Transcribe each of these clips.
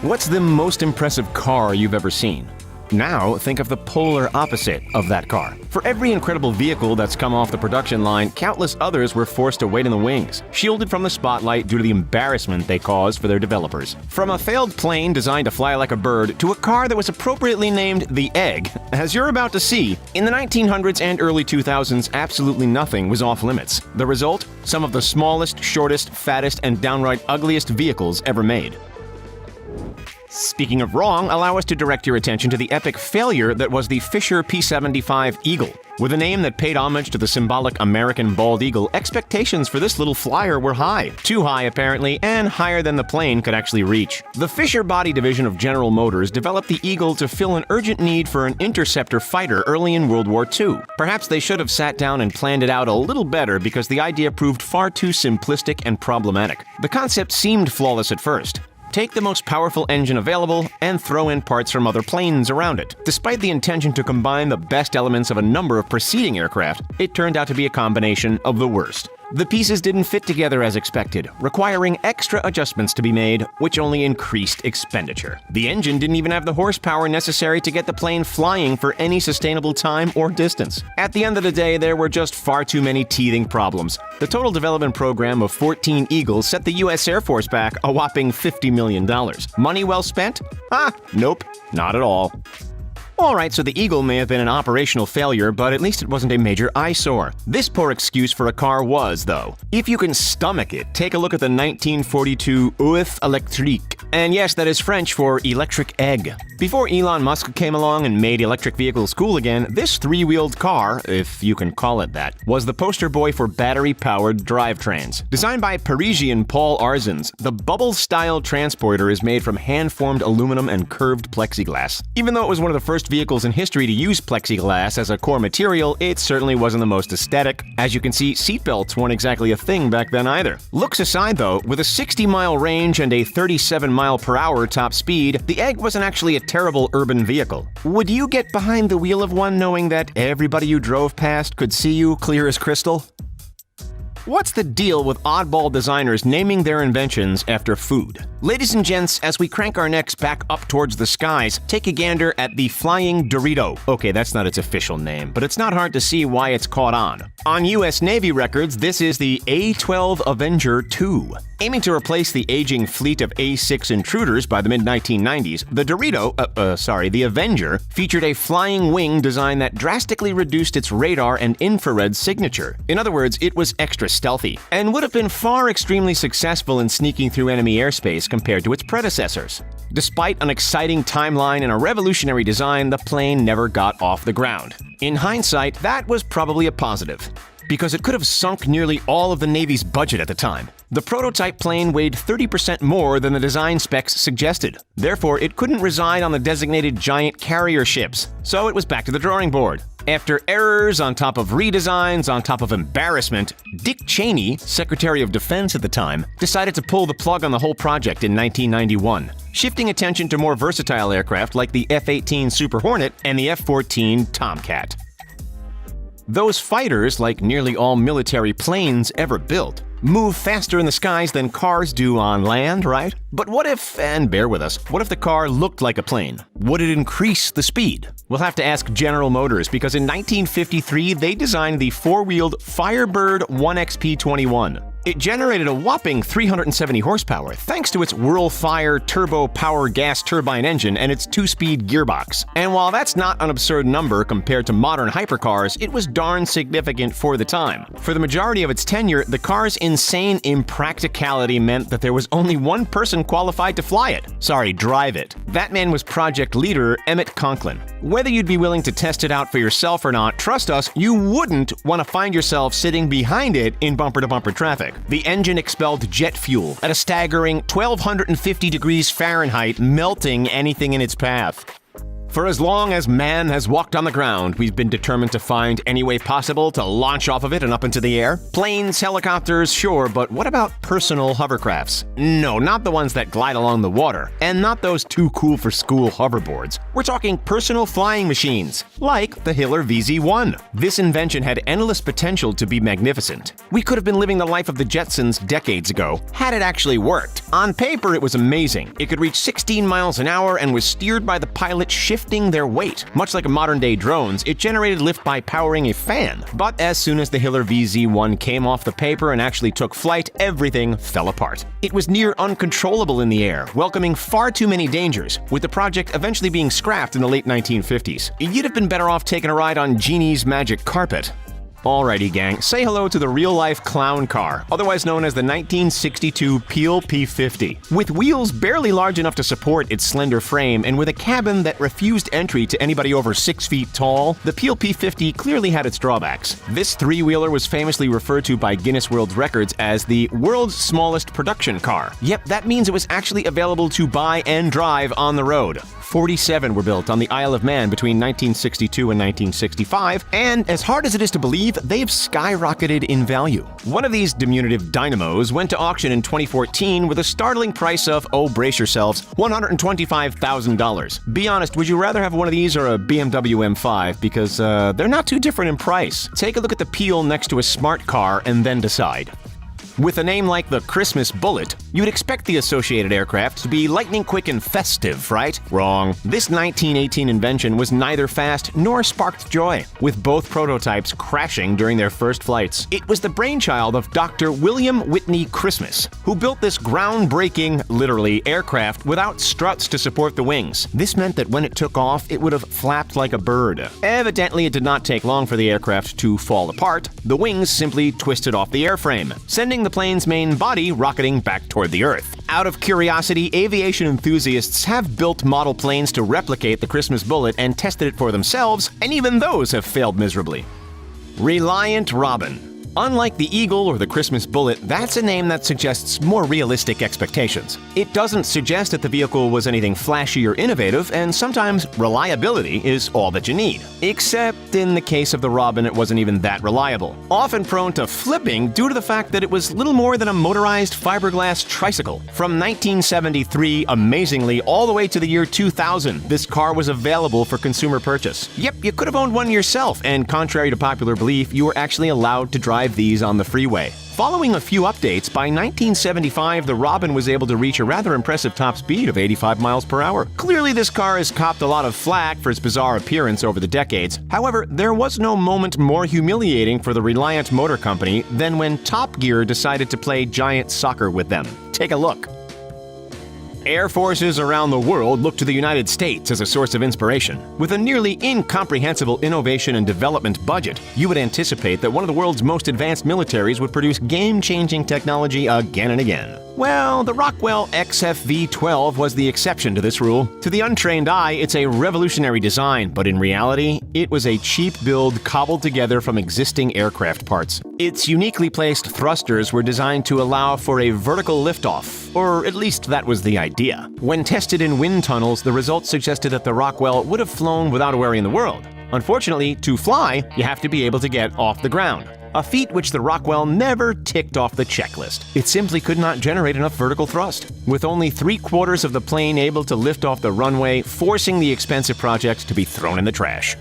What's the most impressive car you've ever seen? Now, think of the polar opposite of that car. For every incredible vehicle that's come off the production line, countless others were forced to wait in the wings, shielded from the spotlight due to the embarrassment they caused for their developers. From a failed plane designed to fly like a bird to a car that was appropriately named the Egg, as you're about to see, in the 1900s and early 2000s, absolutely nothing was off limits. The result? Some of the smallest, shortest, fattest, and downright ugliest vehicles ever made. Speaking of wrong, allow us to direct your attention to the epic failure that was the Fisher P-75 Eagle. With a name that paid homage to the symbolic American bald eagle, expectations for this little flyer were high. Too high, apparently, and higher than the plane could actually reach. The Fisher Body division of General Motors developed the Eagle to fill an urgent need for an interceptor fighter early in World War II. Perhaps they should have sat down and planned it out a little better because the idea proved far too simplistic and problematic. The concept seemed flawless at first. Take the most powerful engine available and throw in parts from other planes around it. Despite the intention to combine the best elements of a number of preceding aircraft, it turned out to be a combination of the worst. The pieces didn't fit together as expected, requiring extra adjustments to be made, which only increased expenditure. The engine didn't even have the horsepower necessary to get the plane flying for any sustainable time or distance. At the end of the day, there were just far too many teething problems. The total development program of 14 Eagles set the U.S. Air Force back a whopping $50 million. Money well spent? Nope, not at all. Alright, so the Eagle may have been an operational failure, but at least it wasn't a major eyesore. This poor excuse for a car was, though. If you can stomach it, take a look at the 1942 Oeuf électrique. And yes, that is French for electric egg. Before Elon Musk came along and made electric vehicles cool again, this three-wheeled car, if you can call it that, was the poster boy for battery-powered drivetrains. Designed by Parisian Paul Arzens, the bubble-style transporter is made from hand-formed aluminum and curved plexiglass. Even though it was one of the first vehicles in history to use plexiglass as a core material, it certainly wasn't the most aesthetic. As you can see, seatbelts weren't exactly a thing back then either. Looks aside though, with a 60-mile range and a 37-mile-per-hour top speed, the Egg wasn't actually a terrible urban vehicle. Would you get behind the wheel of one knowing that everybody you drove past could see you clear as crystal? What's the deal with oddball designers naming their inventions after food? Ladies and gents, as we crank our necks back up towards the skies, take a gander at the Flying Dorito. Okay, that's not its official name, but it's not hard to see why it's caught on. On U.S. Navy records, this is the A-12 Avenger II. Aiming to replace the aging fleet of A-6 intruders by the mid-1990s, the Avenger featured a flying wing design that drastically reduced its radar and infrared signature. In other words, it was extra stealthy, and would have been far extremely successful in sneaking through enemy airspace compared to its predecessors. Despite an exciting timeline and a revolutionary design, the plane never got off the ground. In hindsight, that was probably a positive, because it could have sunk nearly all of the Navy's budget at the time. The prototype plane weighed 30% more than the design specs suggested. Therefore, it couldn't reside on the designated giant carrier ships, so it was back to the drawing board. After errors on top of redesigns on top of embarrassment, Dick Cheney, Secretary of Defense at the time, decided to pull the plug on the whole project in 1991, shifting attention to more versatile aircraft like the F-18 Super Hornet and the F-14 Tomcat. Those fighters, like nearly all military planes ever built, move faster in the skies than cars do on land, right? But what if, and bear with us, what if the car looked like a plane? Would it increase the speed? We'll have to ask General Motors, because in 1953 they designed the four-wheeled Firebird 1XP21. It generated a whopping 370 horsepower thanks to its Whirlfire turbo power gas turbine engine and its two-speed gearbox. And while that's not an absurd number compared to modern hypercars, it was darn significant for the time. For the majority of its tenure, the car's insane impracticality meant that there was only one person qualified to fly it. Sorry, drive it. That man was project leader Emmett Conklin. Whether you'd be willing to test it out for yourself or not, trust us, you wouldn't want to find yourself sitting behind it in bumper-to-bumper traffic. The engine expelled jet fuel at a staggering 1,250 degrees Fahrenheit, melting anything in its path. For as long as man has walked on the ground, we've been determined to find any way possible to launch off of it and up into the air. Planes, helicopters, sure, but what about personal hovercrafts? No, not the ones that glide along the water, and not those too cool for school hoverboards. We're talking personal flying machines, like the Hiller VZ1. This invention had endless potential to be magnificent. We could have been living the life of the Jetsons decades ago, had it actually worked. On paper, it was amazing. It could reach 16 miles an hour and was steered by the pilot shifting their weight. Much like modern-day drones, it generated lift by powering a fan. But as soon as the Hiller VZ1 came off the paper and actually took flight, everything fell apart. It was near uncontrollable in the air, welcoming far too many dangers, with the project eventually being scrapped in the late 1950s. You'd have been better off taking a ride on Genie's magic carpet. Alrighty gang, say hello to the real-life clown car, otherwise known as the 1962 Peel P50. With wheels barely large enough to support its slender frame and with a cabin that refused entry to anybody over 6 feet tall, the Peel P50 clearly had its drawbacks. This three-wheeler was famously referred to by Guinness World Records as the world's smallest production car. Yep, that means it was actually available to buy and drive on the road. 47 were built on the Isle of Man between 1962 and 1965, and as hard as it is to believe, they've skyrocketed in value. One of these diminutive dynamos went to auction in 2014 with a startling price of, oh brace yourselves, $125,000. Be honest, would you rather have one of these or a BMW M5? Because they're not too different in price. Take a look at the Peel next to a smart car and then decide. With a name like the Christmas Bullet, you'd expect the associated aircraft to be lightning quick and festive, right? Wrong. This 1918 invention was neither fast nor sparked joy, with both prototypes crashing during their first flights. It was the brainchild of Dr. William Whitney Christmas, who built this groundbreaking, literally, aircraft without struts to support the wings. This meant that when it took off, it would have flapped like a bird. Evidently, it did not take long for the aircraft to fall apart. The wings simply twisted off the airframe, sending the plane's main body rocketing back toward the Earth. Out of curiosity, aviation enthusiasts have built model planes to replicate the Christmas Bullet and tested it for themselves, and even those have failed miserably. Reliant Robin. Unlike the Eagle or the Christmas Bullet, that's a name that suggests more realistic expectations. It doesn't suggest that the vehicle was anything flashy or innovative, and sometimes reliability is all that you need. Except in the case of the Robin, it wasn't even that reliable. Often prone to flipping due to the fact that it was little more than a motorized fiberglass tricycle. From 1973, amazingly, all the way to the year 2000, this car was available for consumer purchase. Yep, you could have owned one yourself, and contrary to popular belief, you were actually allowed to drive these on the freeway. Following a few updates, by 1975, the Robin was able to reach a rather impressive top speed of 85 miles per hour. Clearly, this car has copped a lot of flack for its bizarre appearance over the decades. However, there was no moment more humiliating for the Reliant Motor Company than when Top Gear decided to play giant soccer with them. Take a look. Air forces around the world look to the United States as a source of inspiration. With a nearly incomprehensible innovation and development budget, you would anticipate that one of the world's most advanced militaries would produce game-changing technology again and again. Well, the Rockwell XFV-12 was the exception to this rule. To the untrained eye, it's a revolutionary design, but in reality, it was a cheap build cobbled together from existing aircraft parts. Its uniquely placed thrusters were designed to allow for a vertical liftoff, or at least that was the idea. When tested in wind tunnels, the results suggested that the Rockwell would have flown without a worry in the world. Unfortunately, to fly, you have to be able to get off the ground. A feat which the Rockwell never ticked off the checklist. It simply could not generate enough vertical thrust, with only 3/4 of the plane able to lift off the runway, forcing the expensive project to be thrown in the trash.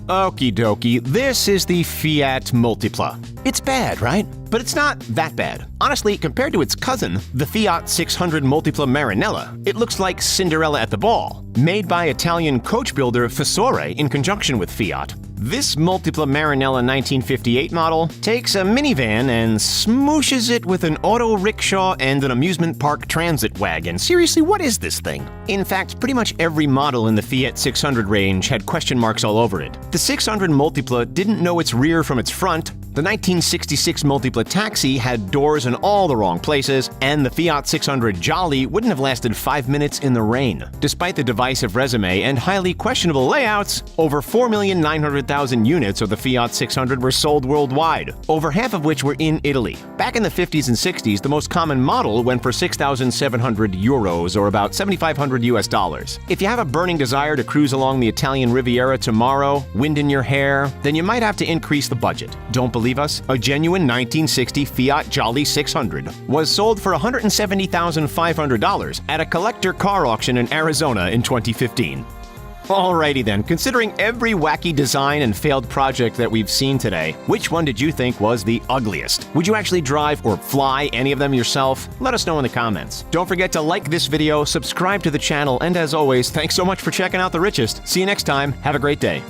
Okie dokie, this is the Fiat Multipla. It's bad, right? But it's not that bad. Honestly, compared to its cousin, the Fiat 600 Multipla Marinella, it looks like Cinderella at the ball. Made by Italian coach builder Fassore in conjunction with Fiat, this Multipla Marinella 1958 model takes a minivan and smooshes it with an auto rickshaw and an amusement park transit wagon. Seriously, what is this thing? In fact, pretty much every model in the Fiat 600 range had question marks all over it. The 600 Multipla didn't know its rear from its front, The 1966 Multipla Taxi had doors in all the wrong places, and the Fiat 600 Jolly wouldn't have lasted 5 minutes in the rain. Despite the divisive resume and highly questionable layouts, over 4,900,000 units of the Fiat 600 were sold worldwide, over half of which were in Italy. Back in the 50s and 60s, the most common model went for 6,700 euros, or about $7,500 US. If you have a burning desire to cruise along the Italian Riviera tomorrow, wind in your hair, then you might have to increase the budget. Don't believe us? A genuine 1960 Fiat Jolly 600 was sold for $170,500 at a collector car auction in Arizona in 2015. Alrighty then, considering every wacky design and failed project that we've seen today, which one did you think was the ugliest? Would you actually drive or fly any of them yourself? Let us know in the comments. Don't forget to like this video, subscribe to the channel, and as always, thanks so much for checking out The Richest. See you next time. Have a great day.